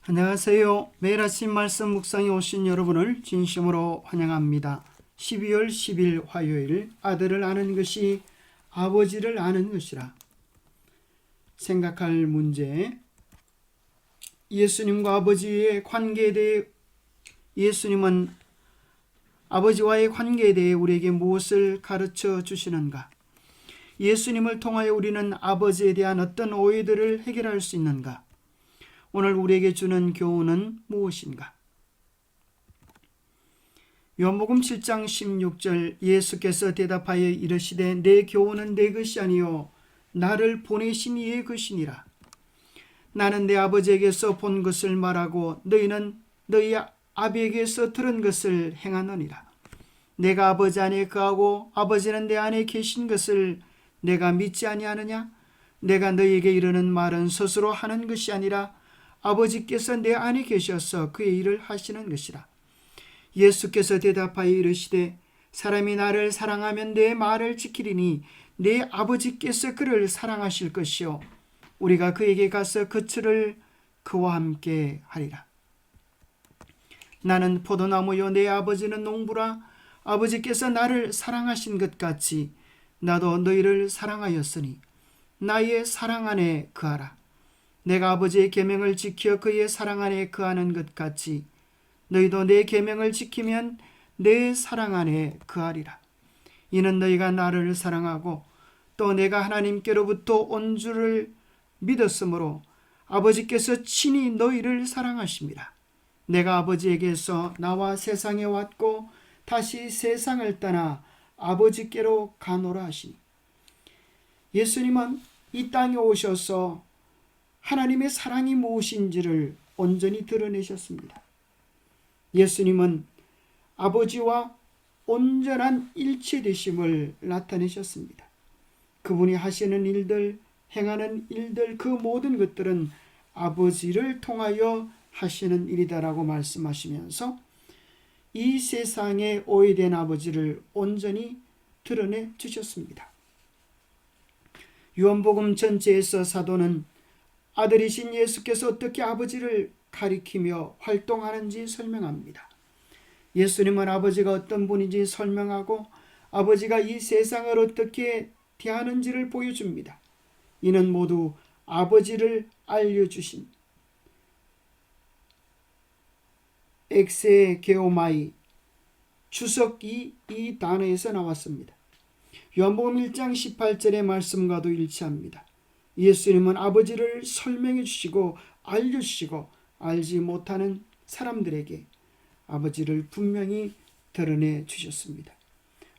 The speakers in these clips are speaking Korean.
안녕하세요. 매일 아침 말씀 묵상에 오신 여러분을 진심으로 환영합니다. 12월 10일 화요일, 아들을 아는 것이 아버지를 아는 것이라. 생각할 문제, 예수님과 아버지의 관계에 대해, 예수님은 아버지와의 관계에 대해 우리에게 무엇을 가르쳐 주시는가? 예수님을 통하여 우리는 아버지에 대한 어떤 오해들을 해결할 수 있는가? 오늘 우리에게 주는 교훈은 무엇인가? 요한복음 7장 16절, 예수께서 대답하여 이르시되 내 교훈은 내 것이 아니요 나를 보내신 이의 것이니라. 나는 내 아버지에게서 본 것을 말하고 너희는 너희 아비에게서 들은 것을 행하느니라. 내가 아버지 안에 거하고 아버지는 내 안에 계신 것을 내가 믿지 아니하느냐? 내가 너희에게 이르는 말은 스스로 하는 것이 아니라 아버지께서 내 안에 계셔서 그의 일을 하시는 것이라. 예수께서 대답하여 이르시되 사람이 나를 사랑하면 내 말을 지키리니 내 아버지께서 그를 사랑하실 것이요 우리가 그에게 가서 그치를 그와 함께 하리라. 나는 포도나무요 내 아버지는 농부라. 아버지께서 나를 사랑하신 것 같이 나도 너희를 사랑하였으니 나의 사랑 안에 거하라. 내가 아버지의 계명을 지켜 그의 사랑 안에 거하는 것 같이 너희도 내 계명을 지키면 내 사랑 안에 거하리라. 이는 너희가 나를 사랑하고 또 내가 하나님께로부터 온 줄을 믿었으므로 아버지께서 친히 너희를 사랑하심이라. 내가 아버지에게서 나와 세상에 왔고 다시 세상을 떠나 아버지께로 가노라 하시니. 예수님은 이 땅에 오셔서 하나님의 사랑이 무엇인지를 온전히 드러내셨습니다. 예수님은 아버지와 온전한 일체되심을 나타내셨습니다. 그분이 하시는 일들, 행하는 일들, 그 모든 것들은 아버지를 통하여 하시는 일이다라고 말씀하시면서 이 세상에 오해된 아버지를 온전히 드러내 주셨습니다. 요한복음 전체에서 사도는 아들이신 예수께서 어떻게 아버지를 가리키며 활동하는지 설명합니다. 예수님은 아버지가 어떤 분인지 설명하고 아버지가 이 세상을 어떻게 대하는지를 보여줍니다. 이는 모두 아버지를 알려주신 엑세게오마이, 주석이 이 단어에서 나왔습니다. 요한복음 1장 18절의 말씀과도 일치합니다. 예수님은 아버지를 설명해 주시고 알려주시고 알지 못하는 사람들에게 아버지를 분명히 드러내 주셨습니다.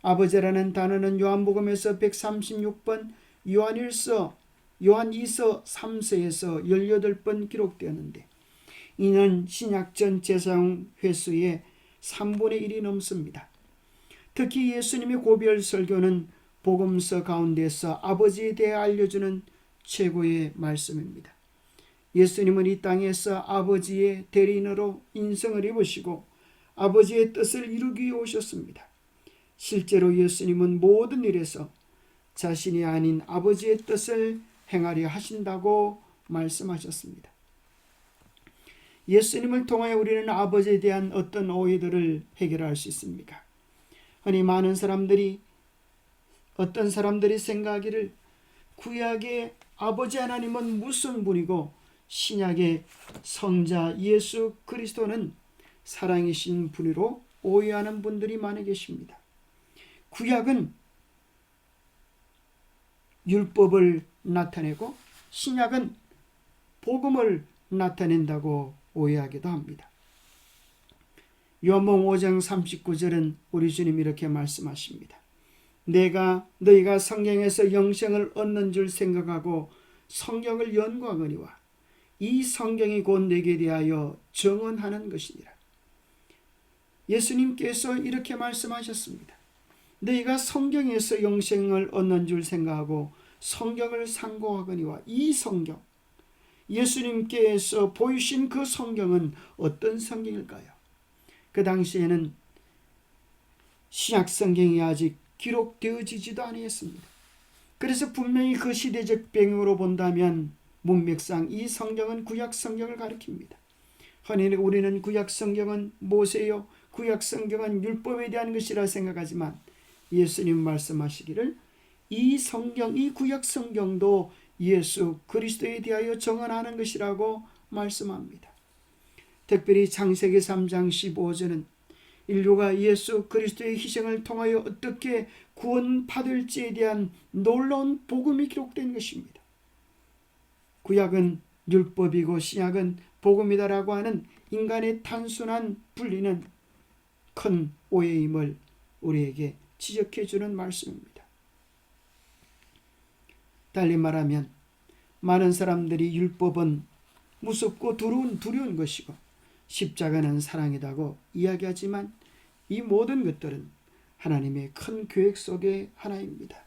아버지라는 단어는 요한복음에서 136번, 요한2서 3서에서 18번 기록되었는데 이는 신약 전체 사용 횟수의 3분의 1이 넘습니다. 특히 예수님의 고별 설교는 복음서 가운데서 아버지에 대해 알려주는 최고의 말씀입니다. 예수님은 이 땅에서 아버지의 대리인으로 인성을 입으시고 아버지의 뜻을 이루기 위해 오셨습니다. 실제로 예수님은 모든 일에서 자신이 아닌 아버지의 뜻을 행하려 하신다고 말씀하셨습니다. 예수님을 통하여 우리는 아버지에 대한 어떤 오해들을 해결할 수 있습니까? 흔히 많은 사람들이 어떤 사람들이 생각하기를 구약의 아버지 하나님은 무슨 분이고 신약의 성자 예수 그리스도는 사랑이신 분으로 오해하는 분들이 많이 계십니다. 구약은 율법을 나타내고 신약은 복음을 나타낸다고 오해하기도 합니다. 요한복음 5장 39절은 우리 주님이 이렇게 말씀하십니다. 너희가 성경에서 영생을 얻는 줄 생각하고 성경을 연구하거니와 이 성경이 곧 내게 대하여 증언하는 것이니라. 예수님께서 이렇게 말씀하셨습니다. 너희가 성경에서 영생을 얻는 줄 생각하고 성경을 상고하거니와 이 성경, 예수님께서 보이신 그 성경은 어떤 성경일까요? 그 당시에는 신약 성경이 아직 기록되어지지도 아니했습니다. 그래서 분명히 그 시대적 배경으로 본다면 문맥상 이 성경은 구약 성경을 가리킵니다. 흔히 우리는 구약 성경은 모세요, 구약 성경은 율법에 대한 것이라 생각하지만 예수님 말씀하시기를 이 성경, 이 구약 성경도 예수 그리스도에 대하여 정언하는 것이라고 말씀합니다. 특별히 창세기 3장 15절은 인류가 예수 그리스도의 희생을 통하여 어떻게 구원받을지에 대한 놀라운 복음이 기록된 것입니다. 구약은 율법이고 신약은 복음이다라고 하는 인간의 단순한 분리는 큰 오해임을 우리에게 지적해 주는 말씀입니다. 달리 말하면 많은 사람들이 율법은 무섭고 두려운 것이고 십자가는 사랑이라고 이야기하지만 이 모든 것들은 하나님의 큰 계획 속의 하나입니다.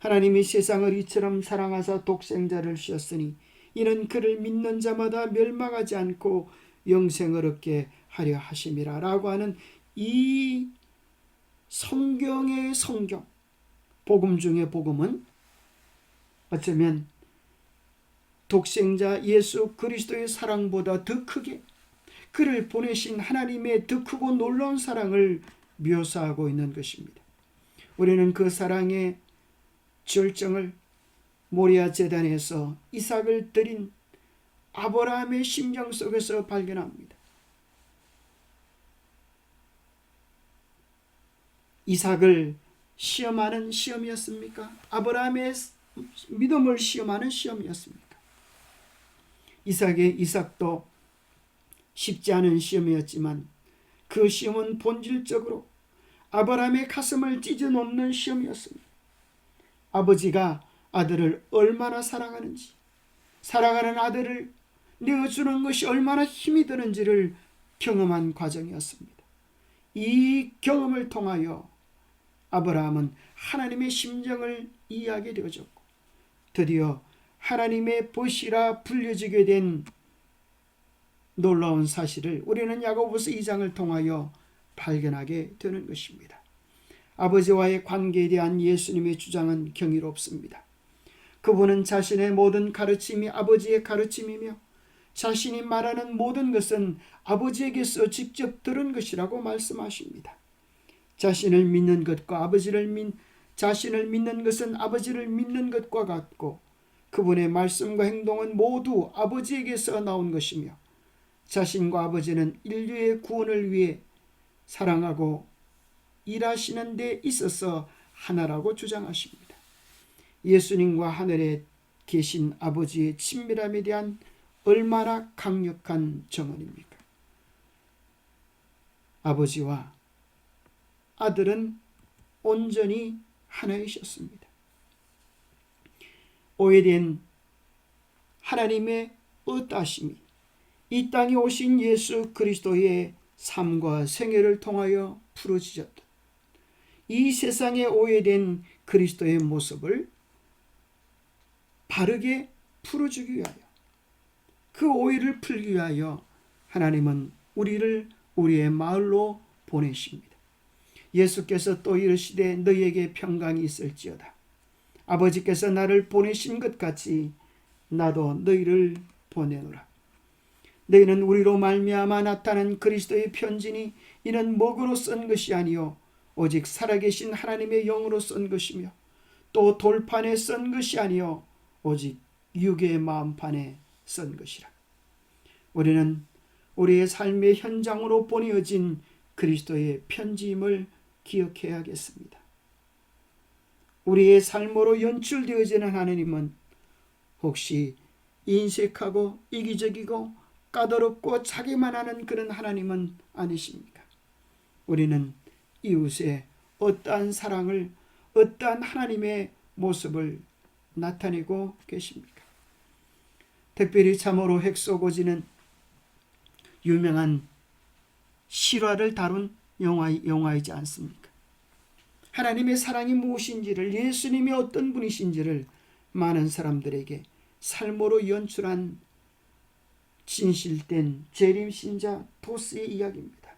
하나님이 세상을 이처럼 사랑하사 독생자를 주셨으니 이는 그를 믿는 자마다 멸망하지 않고 영생을 얻게 하려 하심이라 라고 하는 이 성경의 성경, 복음 중의 복음은 어쩌면 독생자 예수 그리스도의 사랑보다 더 크게 그를 보내신 하나님의 더 크고 놀라운 사랑을 묘사하고 있는 것입니다. 우리는 그 사랑의 절정을 모리아 제단에서 이삭을 드린 아브라함의 심정 속에서 발견합니다. 이삭을 시험하는 시험이었습니까? 아브라함의 믿음을 시험하는 시험이었습니까? 이삭도 쉽지 않은 시험이었지만 그 시험은 본질적으로 아브라함의 가슴을 찢어놓는 시험이었습니다. 아버지가 아들을 얼마나 사랑하는지, 사랑하는 아들을 내어주는 것이 얼마나 힘이 드는지를 경험한 과정이었습니다. 이 경험을 통하여 아브라함은 하나님의 심정을 이해하게 되어졌고 드디어 하나님의 벗이라 불려지게 된 놀라운 사실을 우리는 야고보서 2장을 통하여 발견하게 되는 것입니다. 아버지와의 관계에 대한 예수님의 주장은 경이롭습니다. 그분은 자신의 모든 가르침이 아버지의 가르침이며 자신이 말하는 모든 것은 아버지에게서 직접 들은 것이라고 말씀하십니다. 자신을 믿는 것은 아버지를 믿는 것과 같고 그분의 말씀과 행동은 모두 아버지에게서 나온 것이며 자신과 아버지는 인류의 구원을 위해 사랑하고 일하시는 데 있어서 하나라고 주장하십니다. 예수님과 하늘에 계신 아버지의 친밀함에 대한 얼마나 강력한 정언입니까? 아버지와 아들은 온전히 하나이셨습니다. 오해된 하나님의 의따심이 이 땅에 오신 예수 그리스도의 삶과 생애를 통하여 풀어지셨다. 이 세상에 오해된 그리스도의 모습을 바르게 풀어주기 위하여, 그 오해를 풀기 위하여 하나님은 우리를 우리의 마을로 보내십니다. 예수께서 또 이르시되 너희에게 평강이 있을지어다. 아버지께서 나를 보내신 것 같이 나도 너희를 보내노라. 너희는 우리로 말미암아 나타난 그리스도의 편지니 이는 먹으로 쓴 것이 아니요 오직 살아계신 하나님의 영으로 쓴 것이며 또 돌판에 쓴 것이 아니요 오직 육의 마음판에 쓴 것이라. 우리는 우리의 삶의 현장으로 보내어진 그리스도의 편지임을 기억해야겠습니다. 우리의 삶으로 연출되어지는 하나님은 혹시 인색하고 이기적이고 까다롭고 자기만 하는 그런 하나님은 아니십니까? 우리는 이웃의 어떠한 사랑을, 어떠한 하나님의 모습을 나타내고 계십니까? 특별히 참으로 헥소고지는 유명한 실화를 다룬 영화이지 않습니까? 하나님의 사랑이 무엇인지를, 예수님이 어떤 분이신지를 많은 사람들에게 삶으로 연출한 진실된 재림신자 도스의 이야기입니다.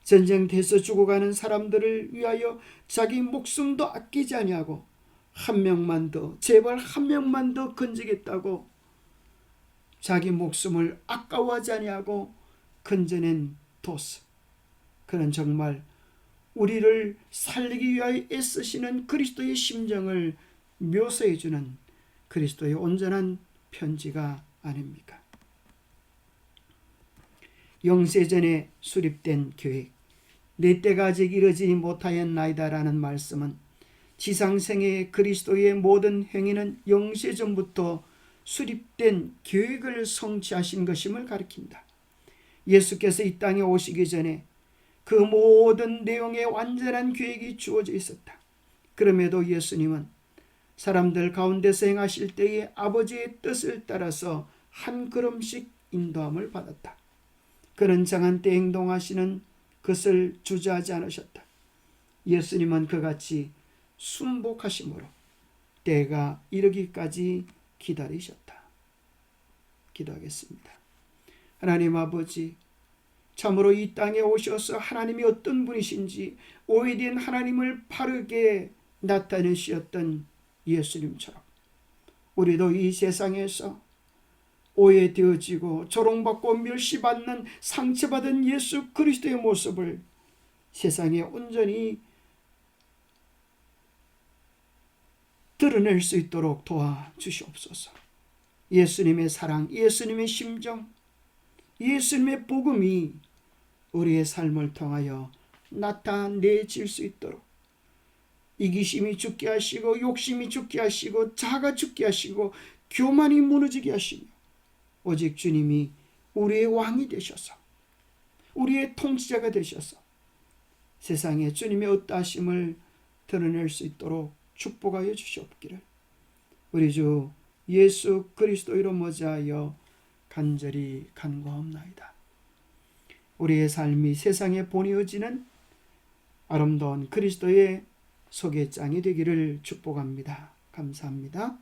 전쟁터에서 죽어가는 사람들을 위하여 자기 목숨도 아끼지 아니하고 한 명만 더, 제발 한 명만 더 건지겠다고 자기 목숨을 아까워하지 아니하고 건져낸 도스. 그는 정말 우리를 살리기 위하여 애쓰시는 그리스도의 심정을 묘사해주는 그리스도의 온전한 편지가 아닙니까? 영세전에 수립된 계획, 내 때가 아직 이르지 못하였나이다라는 말씀은 지상생애의 그리스도의 모든 행위는 영세전부터 수립된 계획을 성취하신 것임을 가리킨다. 예수께서 이 땅에 오시기 전에 그 모든 내용의 완전한 계획이 주어져 있었다. 그럼에도 예수님은 사람들 가운데서 행하실 때에 아버지의 뜻을 따라서 한 걸음씩 인도함을 받았다. 그는 정한 때 행동하시는 것을 주저하지 않으셨다. 예수님은 그같이 순복하심으로 때가 이르기까지 기다리셨다. 기도하겠습니다. 하나님 아버지, 참으로 이 땅에 오셔서 하나님이 어떤 분이신지 오해된 하나님을 바르게 나타내셨던 예수님처럼 우리도 이 세상에서 오해되어지고 조롱받고 멸시받는 상처받은 예수 그리스도의 모습을 세상에 온전히 드러낼 수 있도록 도와주시옵소서. 예수님의 사랑, 예수님의 심정, 예수님의 복음이 우리의 삶을 통하여 나타내질 수 있도록 이기심이 죽게 하시고 욕심이 죽게 하시고 자가 죽게 하시고 교만이 무너지게 하시며 오직 주님이 우리의 왕이 되셔서 우리의 통치자가 되셔서 세상에 주님의 어떠하심을 드러낼 수 있도록 축복하여 주시옵기를 우리 주 예수 그리스도 이름 모자하여 간절히 간구하옵나이다. 우리의 삶이 세상에 보내어지는 아름다운 그리스도의 소개장이 되기를 축복합니다. 감사합니다.